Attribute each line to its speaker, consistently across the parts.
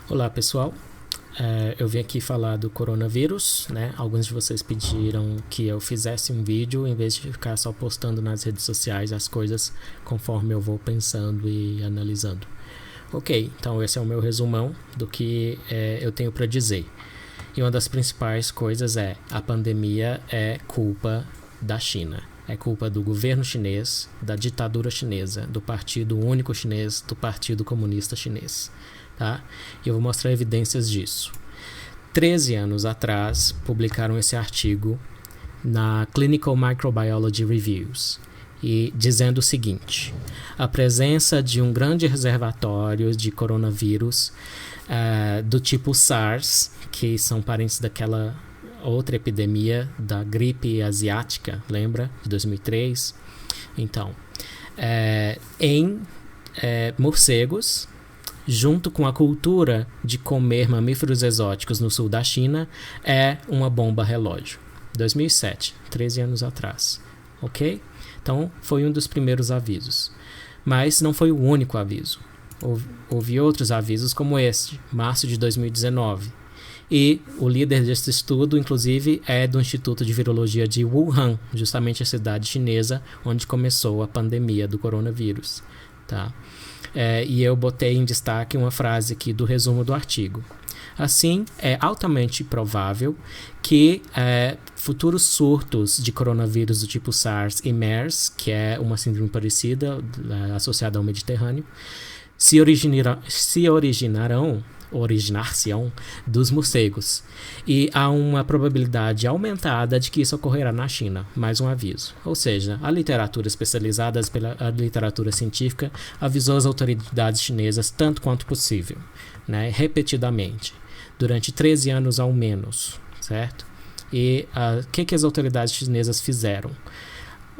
Speaker 1: Olá pessoal, eu vim aqui falar do coronavírus, né? Alguns de vocês pediram que eu fizesse um vídeo em vez de ficar só postando nas redes sociais as coisas conforme eu vou pensando e analisando. Ok, então esse é o meu resumão do que eu tenho para dizer. E uma das principais coisas é: a pandemia é culpa da China. É culpa do governo chinês, da ditadura chinesa, do Partido Único Chinês, do Partido Comunista Chinês. Tá? E eu vou mostrar evidências disso. 13 anos atrás, publicaram esse artigo na Clinical Microbiology Reviews, e dizendo o seguinte: a presença de um grande reservatório de coronavírus do tipo SARS, que são parentes daquela outra epidemia da gripe asiática, lembra? De 2003. Então, em morcegos, junto com a cultura de comer mamíferos exóticos no sul da China, é uma bomba relógio. 2007, 13 anos atrás. Ok? Então, foi um dos primeiros avisos. Mas não foi o único aviso. Houve outros avisos como este, março de 2019. E o líder desse estudo, inclusive, é do Instituto de Virologia de Wuhan, justamente a cidade chinesa onde começou a pandemia do coronavírus. Tá? E eu botei em destaque uma frase aqui do resumo do artigo. Assim, é altamente provável que futuros surtos de coronavírus do tipo SARS e MERS, que é uma síndrome parecida associada ao Mediterrâneo, originar-se-ão dos morcegos. E há uma probabilidade aumentada de que isso ocorrerá na China. Mais um aviso. Ou seja, a literatura especializada, a literatura científica, avisou as autoridades chinesas tanto quanto possível, né, repetidamente, durante 13 anos ao menos, certo? E o que as autoridades chinesas fizeram?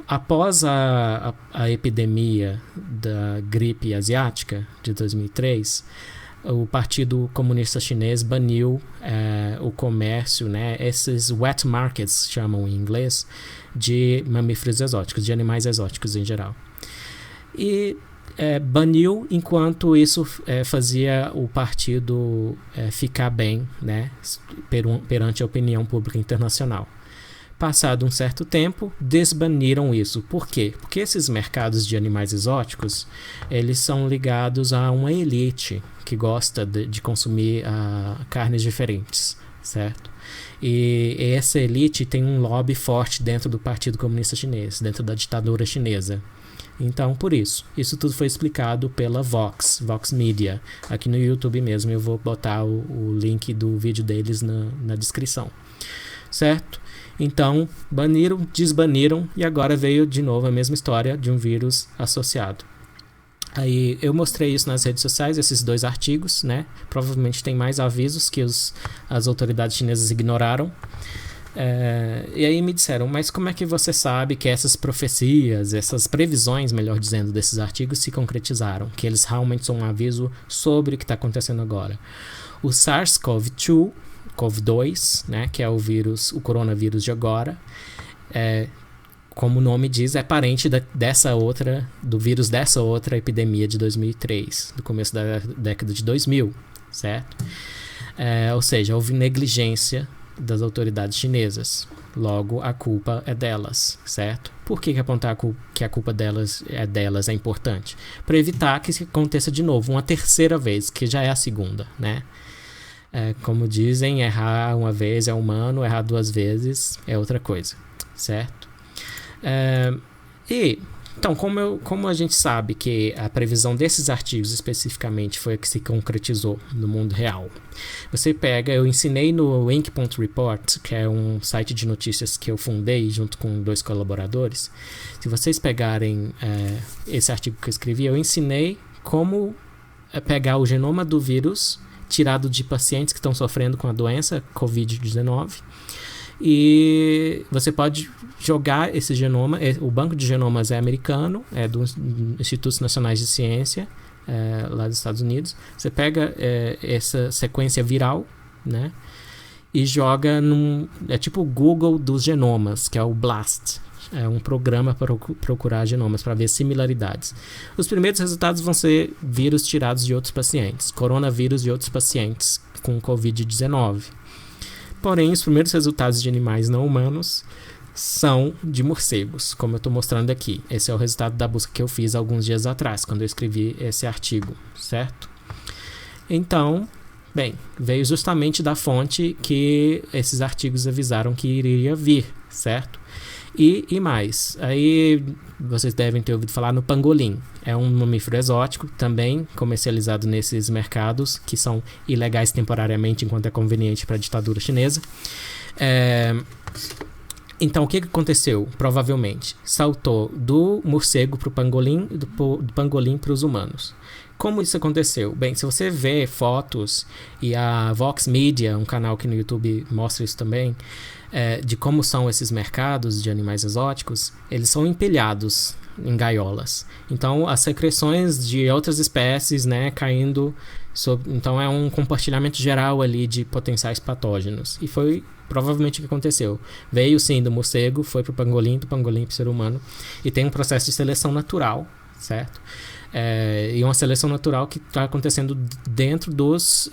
Speaker 1: Após a epidemia da gripe asiática de 2003, o Partido Comunista Chinês baniu o comércio, né, esses wet markets, chamam em inglês, de mamíferos exóticos, de animais exóticos em geral. E baniu enquanto isso fazia o partido ficar bem, né, perante a opinião pública internacional. Passado um certo tempo, desbaniram isso. Por quê? Porque esses mercados de animais exóticos, eles são ligados a uma elite que gosta de consumir carnes diferentes, certo? E essa elite tem um lobby forte dentro do Partido Comunista Chinês, dentro da ditadura chinesa. Então, por isso tudo foi explicado pela Vox Media. Aqui no YouTube mesmo eu vou botar o link do vídeo deles na descrição, certo? Então, baniram, desbaniram, e agora veio de novo a mesma história de um vírus associado. Aí eu mostrei isso nas redes sociais, esses dois artigos, né? Provavelmente tem mais avisos que as autoridades chinesas ignoraram. E aí me disseram: mas como é que você sabe que essas profecias, essas previsões, melhor dizendo, desses artigos se concretizaram? Que eles realmente são um aviso sobre o que está acontecendo agora? O SARS-CoV-2, né, que é o coronavírus de agora, como o nome diz, é parente do vírus dessa outra epidemia de 2003, do começo da década de 2000, certo? Ou seja, houve negligência das autoridades chinesas. Logo, a culpa é delas, certo? Por que apontar que a culpa delas é importante? Para evitar que isso aconteça de novo, uma terceira vez, que já é a segunda, né? Como dizem, errar uma vez é humano, errar duas vezes é outra coisa, certo? Então, como a gente sabe que a previsão desses artigos especificamente foi a que se concretizou no mundo real? Eu ensinei no Ink.Report, que é um site de notícias que eu fundei junto com 2 colaboradores. Se vocês pegarem esse artigo que eu escrevi, eu ensinei como pegar o genoma do vírus tirado de pacientes que estão sofrendo com a doença Covid-19, e você pode jogar esse genoma. O banco de genomas é americano, é dos Institutos Nacionais de Ciência, lá dos Estados Unidos. Você pega essa sequência viral, né, e joga é tipo o Google dos genomas, que é o BLAST, É um programa para procurar genomas, para ver similaridades. Os primeiros resultados vão ser vírus tirados de outros pacientes, coronavírus de outros pacientes com Covid-19. Porém, os primeiros resultados de animais não humanos são de morcegos, como eu estou mostrando aqui. Esse é o resultado da busca que eu fiz alguns dias atrás, quando eu escrevi esse artigo, certo? Então, bem, veio justamente da fonte que esses artigos avisaram que iria vir, certo? E mais, aí vocês devem ter ouvido falar no pangolim. É um mamífero exótico, também comercializado nesses mercados, que são ilegais temporariamente enquanto é conveniente para a ditadura chinesa. Então, o que aconteceu? Provavelmente, saltou do morcego para o pangolim, do pangolim para os humanos. Como isso aconteceu? Bem, se você vê fotos, e a Vox Media, um canal que no YouTube mostra isso também, de como são esses mercados de animais exóticos, eles são empilhados em gaiolas. Então, as secreções de outras espécies, né, caindo então é um compartilhamento geral ali de potenciais patógenos. E foi provavelmente o que aconteceu. Veio sim do morcego, foi para o pangolim, do pangolim para o ser humano, e tem um processo de seleção natural, certo? E uma seleção natural que está acontecendo dentro dos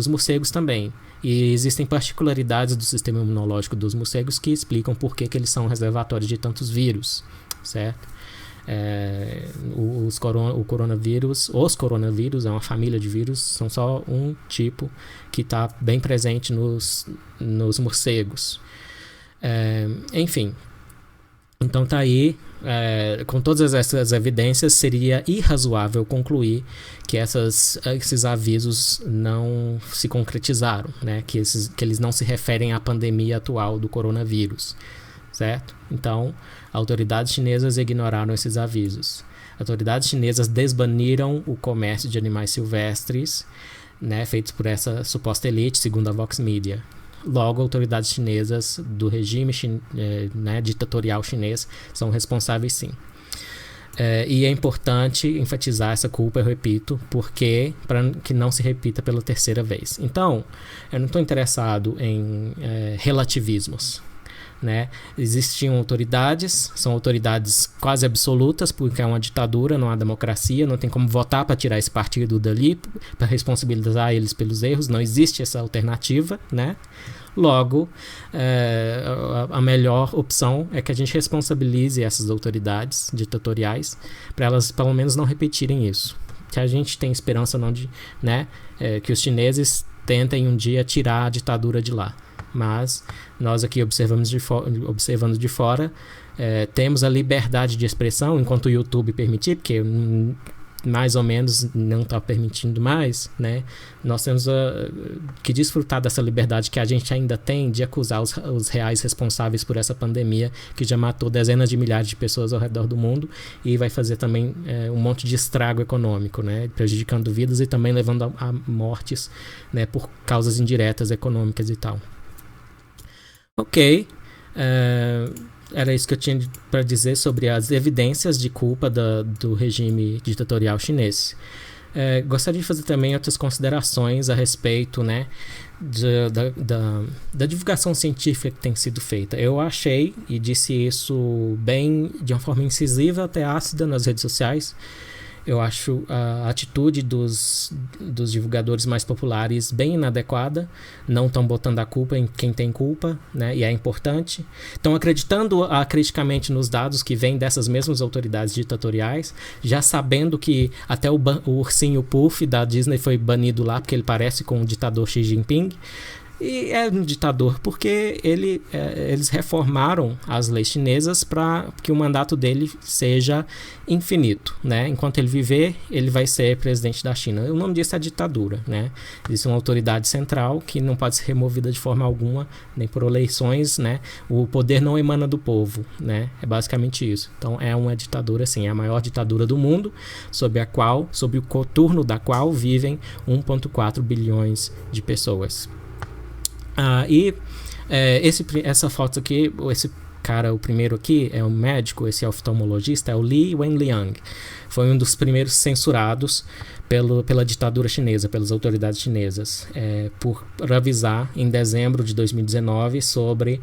Speaker 1: morcegos também. E existem particularidades do sistema imunológico dos morcegos que explicam por que eles são reservatórios de tantos vírus, certo? Os coronavírus é uma família de vírus, são só um tipo que está bem presente nos morcegos. Enfim, então tá aí. Com todas essas evidências, seria irrazoável concluir que esses avisos não se concretizaram, né? Que eles não se referem à pandemia atual do coronavírus, certo? Então, autoridades chinesas ignoraram esses avisos. Autoridades chinesas desbaniram o comércio de animais silvestres, né, feitos por essa suposta elite, segundo a Vox Media. Logo, autoridades chinesas do regime ditatorial chinês são responsáveis, sim. E é importante enfatizar essa culpa, eu repito, porque para que não se repita pela terceira vez. Então, eu não estou interessado em relativismos, né? Existiam autoridades, são autoridades quase absolutas, porque é uma ditadura, não há democracia, não tem como votar para tirar esse partido dali, para responsabilizar eles pelos erros, não existe essa alternativa, né? Logo, a melhor opção é que a gente responsabilize essas autoridades ditatoriais para elas pelo menos não repetirem isso. Que a gente tem esperança não de, né, que os chineses tentem um dia tirar a ditadura de lá. Mas nós aqui observando de fora, temos a liberdade de expressão enquanto o YouTube permitir, porque mais ou menos não está permitindo mais, né? Nós temos que desfrutar dessa liberdade que a gente ainda tem de acusar os reais responsáveis por essa pandemia que já matou dezenas de milhares de pessoas ao redor do mundo e vai fazer também um monte de estrago econômico, né? Prejudicando vidas e também levando a mortes, né, por causas indiretas econômicas e tal. Ok, era isso que eu tinha para dizer sobre as evidências de culpa do regime ditatorial chinês. Gostaria de fazer também outras considerações a respeito, né, da divulgação científica que tem sido feita. Eu achei, e disse isso bem de uma forma incisiva até ácida nas redes sociais, eu acho a atitude dos divulgadores mais populares bem inadequada, não estão botando a culpa em quem tem culpa, né, e é importante. Estão acreditando acriticamente nos dados que vêm dessas mesmas autoridades ditatoriais, já sabendo que até o ursinho Puff da Disney foi banido lá porque ele parece com o ditador Xi Jinping. E é um ditador porque eles reformaram as leis chinesas para que o mandato dele seja infinito, né? Enquanto ele viver, ele vai ser presidente da China. O nome disso é ditadura, né? Existe uma autoridade central que não pode ser removida de forma alguma, nem por eleições, né? O poder não emana do povo, né? É basicamente isso. Então é uma ditadura, sim, é a maior ditadura do mundo, sob o coturno da qual vivem 1,4 bilhões de pessoas. Essa foto aqui, esse cara, o primeiro aqui, é um médico, esse oftalmologista, é o Li Wenliang. Foi um dos primeiros censurados pela ditadura chinesa, pelas autoridades chinesas, por avisar em dezembro de 2019 sobre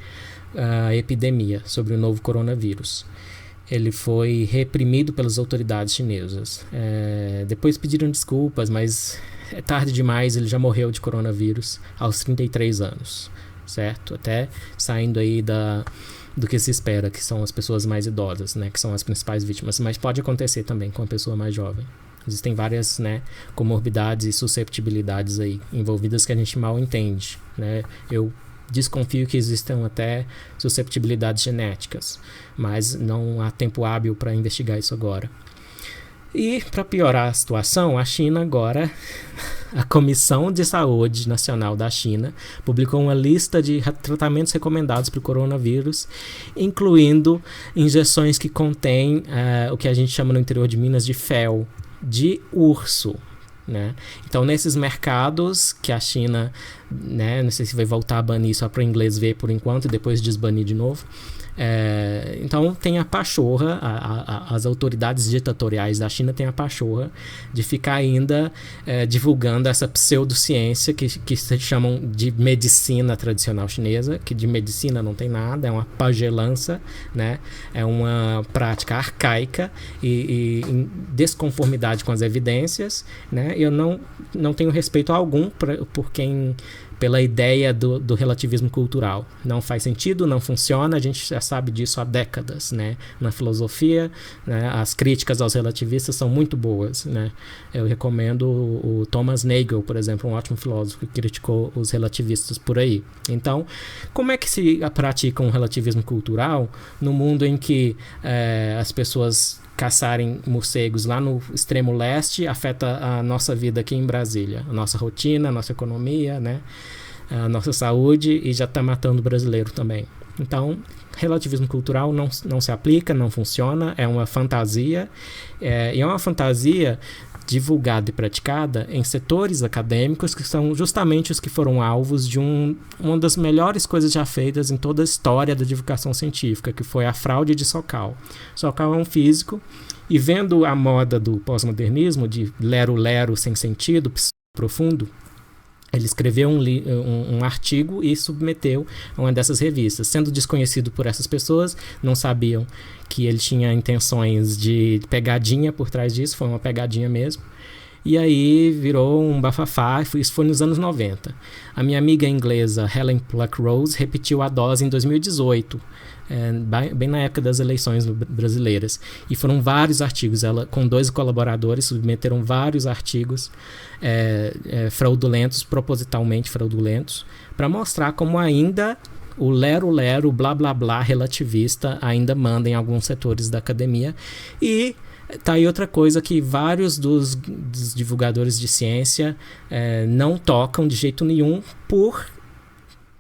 Speaker 1: a epidemia, sobre o novo coronavírus. Ele foi reprimido pelas autoridades chinesas. Depois pediram desculpas, mas é tarde demais, ele já morreu de coronavírus aos 33 anos, certo? Até saindo aí do que se espera, que são as pessoas mais idosas, né, que são as principais vítimas, mas pode acontecer também com a pessoa mais jovem. Existem várias, né, comorbidades e susceptibilidades aí envolvidas que a gente mal entende, né? Eu desconfio que existam até susceptibilidades genéticas, mas não há tempo hábil para investigar isso agora. E, para piorar a situação, a China agora, a Comissão de Saúde Nacional da China, publicou uma lista de tratamentos recomendados para o coronavírus, incluindo injeções que contêm o que a gente chama no interior de Minas de fel, de urso. Né? Então, nesses mercados que a China, né, não sei se vai voltar a banir só para o inglês ver por enquanto e depois desbanir de novo. Então tem a pachorra, as autoridades ditatoriais da China têm a pachorra de ficar ainda divulgando essa pseudociência que se chamam de medicina tradicional chinesa, que de medicina não tem nada, é uma pagelança, né? É uma prática arcaica e em desconformidade com as evidências, né? Eu não tenho respeito algum por quem... pela ideia do relativismo cultural. Não faz sentido, não funciona, a gente já sabe disso há décadas, né? Na filosofia, né, as críticas aos relativistas são muito boas, né? Eu recomendo o Thomas Nagel, por exemplo, um ótimo filósofo que criticou os relativistas por aí. Então, como é que se pratica um relativismo cultural no mundo em que as pessoas caçarem morcegos lá no extremo leste afeta a nossa vida aqui em Brasília, a nossa rotina, a nossa economia, né? A nossa saúde, e já está matando o brasileiro também. Então, relativismo cultural não se aplica, não funciona, é uma fantasia, e é uma fantasia divulgada e praticada em setores acadêmicos que são justamente os que foram alvos de uma das melhores coisas já feitas em toda a história da divulgação científica, que foi a fraude de Sokal. Sokal é um físico, e vendo a moda do pós-modernismo, de lero-lero sem sentido, profundo, ele escreveu um artigo e submeteu a uma dessas revistas. Sendo desconhecido por essas pessoas, não sabiam que ele tinha intenções de pegadinha por trás disso, foi uma pegadinha mesmo. E aí virou um bafafá, isso foi nos anos 90. A minha amiga inglesa Helen Pluckrose repetiu a dose em 2018, bem na época das eleições brasileiras. E foram vários artigos, ela com 2 colaboradores submeteram vários artigos fraudulentos, propositalmente fraudulentos, para mostrar como ainda o lero-lero, blá-blá-blá relativista ainda manda em alguns setores da academia. E tá aí outra coisa que vários dos divulgadores de ciência não tocam de jeito nenhum por...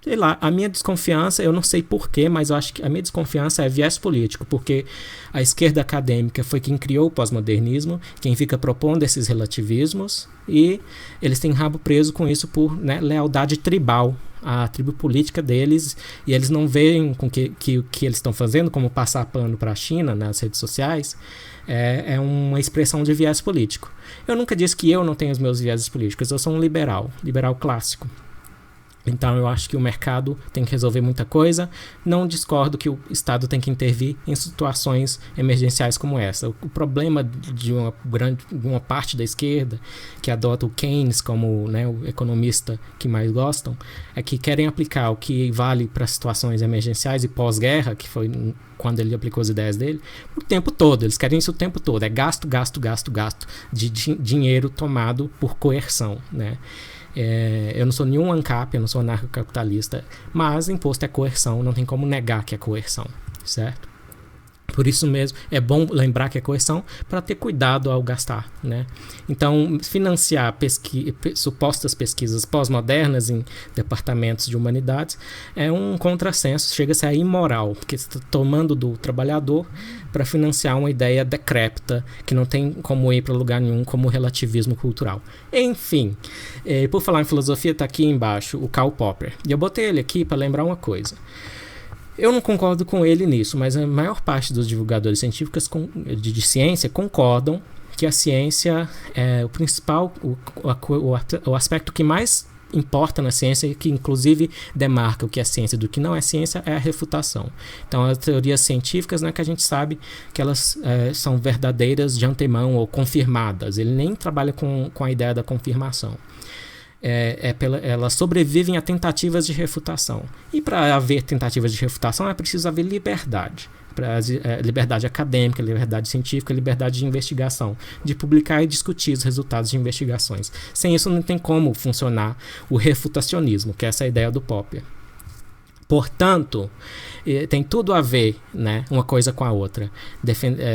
Speaker 1: sei lá, a minha desconfiança, eu não sei porquê, mas eu acho que a minha desconfiança é viés político, porque a esquerda acadêmica foi quem criou o pós-modernismo, quem fica propondo esses relativismos, e eles têm rabo preso com isso por, né, lealdade tribal, a tribo política deles, e eles não veem com que eles estão fazendo, como passar pano para a China nas redes sociais, é uma expressão de viés político. Eu nunca disse que eu não tenho os meus viéses políticos, eu sou um liberal clássico. Então eu acho que o mercado tem que resolver muita coisa. Não discordo que o Estado tem que intervir em situações emergenciais como essa. O problema de uma parte da esquerda que adota o Keynes como, né, o economista que mais gostam, é que querem aplicar o que vale para situações emergenciais e pós-guerra, que foi quando ele aplicou as ideias dele, o tempo todo. Eles querem isso o tempo todo. É gasto de dinheiro tomado por coerção, né? Eu não sou nenhum ANCAP, eu não sou anarcocapitalista, mas imposto é coerção, não tem como negar que é coerção, certo? Por isso mesmo, é bom lembrar que é coerção para ter cuidado ao gastar, né? Então, financiar supostas pesquisas pós-modernas em departamentos de humanidades é um contrassenso, chega-se a imoral, porque você está tomando do trabalhador para financiar uma ideia decrépita que não tem como ir para lugar nenhum, como o relativismo cultural. Enfim, por falar em filosofia, está aqui embaixo o Karl Popper. E eu botei ele aqui para lembrar uma coisa. Eu não concordo com ele nisso, mas a maior parte dos divulgadores científicos de ciência concordam que a ciência é o principal, o aspecto que mais importa na ciência e que inclusive demarca o que é ciência do que não é ciência é a refutação. Então as teorias científicas, né, que a gente sabe que elas são verdadeiras de antemão ou confirmadas. Ele nem trabalha com a ideia da confirmação. Elas sobrevivem a tentativas de refutação. E para haver tentativas de refutação é preciso haver liberdade. Liberdade acadêmica, liberdade científica, liberdade de investigação, de publicar e discutir os resultados de investigações. Sem isso não tem como funcionar o refutacionismo, que é essa ideia do Popper. Portanto, tem tudo a ver, né, uma coisa com a outra.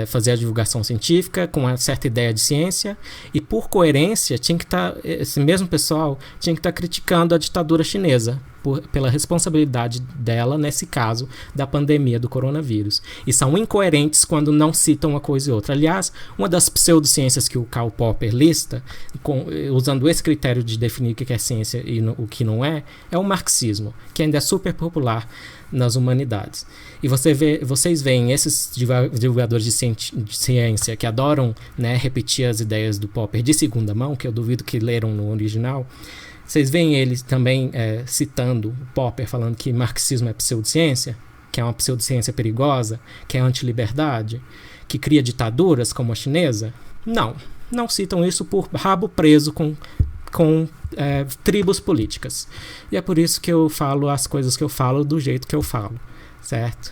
Speaker 1: Fazer a divulgação científica com uma certa ideia de ciência e, por coerência, esse mesmo pessoal tinha que estar criticando a ditadura chinesa pela responsabilidade dela, nesse caso, da pandemia do coronavírus. E são incoerentes quando não citam uma coisa e outra. Aliás, uma das pseudociências que o Karl Popper lista, usando esse critério de definir o que é ciência e o que não é o marxismo, que ainda é super popular nas humanidades. E vocês veem esses divulgadores de ciência que adoram, né, repetir as ideias do Popper de segunda mão, que eu duvido que leram no original. Vocês veem eles também citando o Popper, falando que marxismo é pseudociência, que é uma pseudociência perigosa, que é antiliberdade, que cria ditaduras como a chinesa? Não citam isso por rabo preso com tribos políticas. E é por isso que eu falo as coisas que eu falo do jeito que eu falo, certo?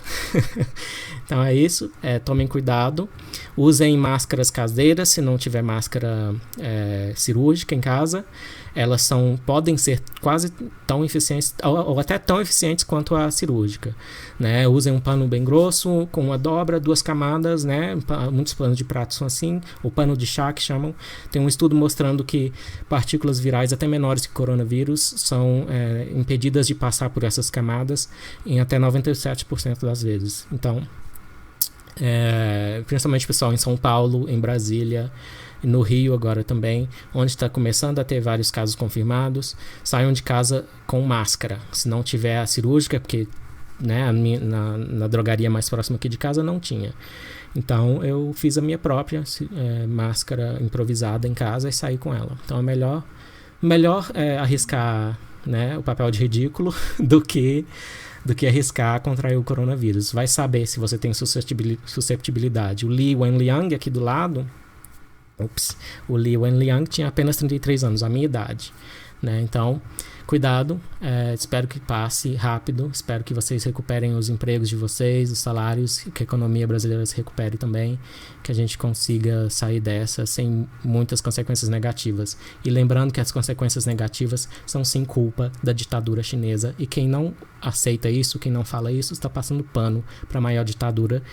Speaker 1: Então é isso, tomem cuidado, usem máscaras caseiras se não tiver máscara cirúrgica em casa. Elas podem ser quase tão eficientes, ou até tão eficientes quanto a cirúrgica, né? Usem um pano bem grosso, com uma dobra, 2 camadas, né? Muitos panos de prato são assim, o pano de chá que chamam. Tem um estudo mostrando que partículas virais até menores que coronavírus são impedidas de passar por essas camadas em até 97% das vezes. Então, principalmente pessoal em São Paulo, em Brasília, no Rio agora também, onde está começando a ter vários casos confirmados, saiam de casa com máscara. Se não tiver a cirúrgica, porque, né, na drogaria mais próxima aqui de casa não tinha. Então eu fiz a minha própria máscara improvisada em casa e saí com ela. Então é melhor arriscar, né, o papel de ridículo do que arriscar contrair o coronavírus. Vai saber se você tem susceptibilidade. O Li Wenliang aqui do lado, o Li Wenliang tinha apenas 33 anos, a minha idade, né? Então, cuidado, espero que passe rápido, espero que vocês recuperem os empregos de vocês, os salários, que a economia brasileira se recupere também, que a gente consiga sair dessa sem muitas consequências negativas. E lembrando que as consequências negativas são sim culpa da ditadura chinesa, e quem não aceita isso, quem não fala isso, está passando pano para a maior ditadura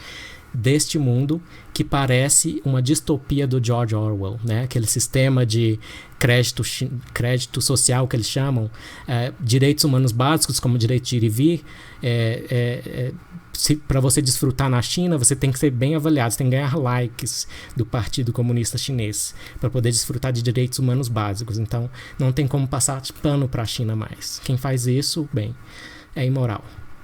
Speaker 1: deste mundo, que parece uma distopia do George Orwell, né? Aquele sistema de crédito social que eles chamam, direitos humanos básicos como direito de ir e vir. Para você desfrutar na China, você tem que ser bem avaliado, você tem que ganhar likes do Partido Comunista Chinês para poder desfrutar de direitos humanos básicos. Então não tem como passar pano para a China mais. Quem faz isso, bem, é imoral.